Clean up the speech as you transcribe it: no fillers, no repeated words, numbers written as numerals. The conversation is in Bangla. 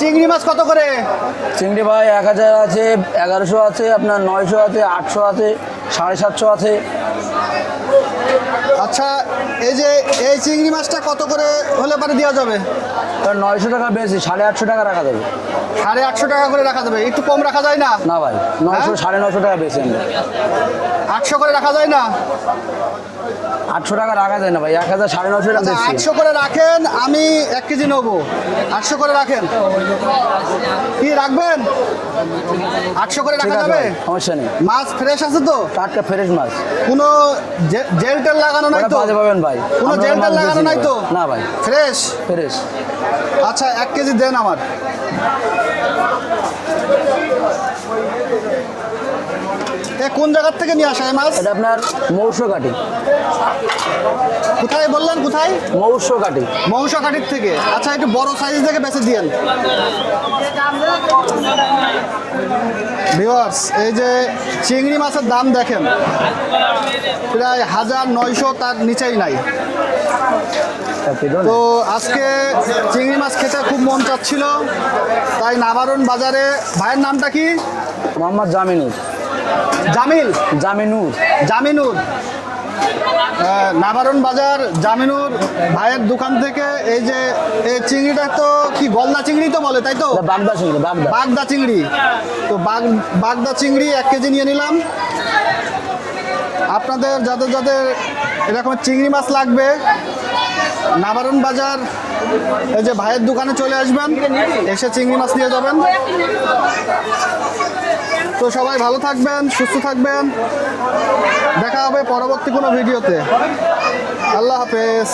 চিংড়ি মাছ কত করে? চিংড়ি ভাই 1000 আছে, 1100 আছে, আপনার 900 আছে, 800 আছে, 750 আছে। আচ্ছা, এই যে এই চিংড়ি মাছটা কত করে হলে পরে দেওয়া যাবে? 900 টাকা বেশি, 850 টাকা রাখা যাবে। 850 টাকা করে রাখা যাবে, একটু কম রাখা যায় না? না ভাই, 900 950 টাকা বেশি। 800 করে রাখা যায় না? 800 টাকা রাখা যায় না ভাই, 1000 950 টাকা আচ্ছা, বেশি। 800 করে রাখেন, আমি 1 কেজি নেবো। 800 করে রাখেন, কি রাখবেন? 800 করে ঠিক রাখা আছে যাবে? ভাই, সমস্যা নেই। মাছ ফ্রেশ আছে তো? টাটকা ফ্রেশ মাছ। কোনো জেল টেল লাগানো নাই তো? বাজে পাবেন ভাই, কোনো আমরা জেল মাছ টেল লাগানো বেশি নাই ভাই। তো? না ভাই, ফ্রেশ। ফ্রেশ। আচ্ছা, 1 কেজি দেন আমার। এ কোন জায়গার থেকে নিয়ে আসা এই মাছ? এটা আপনার মৌসুকাঠি। কোথায় বললেন, কোথায়? মৌসুকাঠি। মৌসাকাঠির থেকে। আচ্ছা, একটু বড় সাইজ থেকে বেঁচে দিয়েন। ভিউয়ার্স, এই যে চিংড়ি মাছের দাম দেখেন, প্রায় 1900, তার নিচেই নাই। তো আজকে চিংড়ি মাছ খেতে খুব মন চাচ্ছিল, তাই নাবারণ বাজারে। ভাইয়ের নামটা কি? মোহাম্মদ জামিনুর। জামিল? জামিনুর। জামিনুর। নাবারণ বাজার জামিনুর ভাইয়ের দোকান থেকে এই যে এই চিংড়িটা তো কি গলদা চিংড়ি তো বলে, তাই তো? এটা বাগদা চিংড়ি, বাগদা। বাগদা চিংড়ি। তো বাগদা চিংড়ি 1 কেজি নিয়ে নিলাম। আপনাদের যাদের যাদের এরকম চিংড়ি মাছ লাগবে, নাবারণ বাজার এই যে ভাইয়ের দোকানে চলে আসবেন, এসে চিংড়ি মাছ নিয়ে যাবেন। তো সবাই ভালো থাকবেন, সুস্থ থাকবেন, দেখা হবে পরবর্তী কোনো ভিডিওতে। আল্লাহ হাফেজ।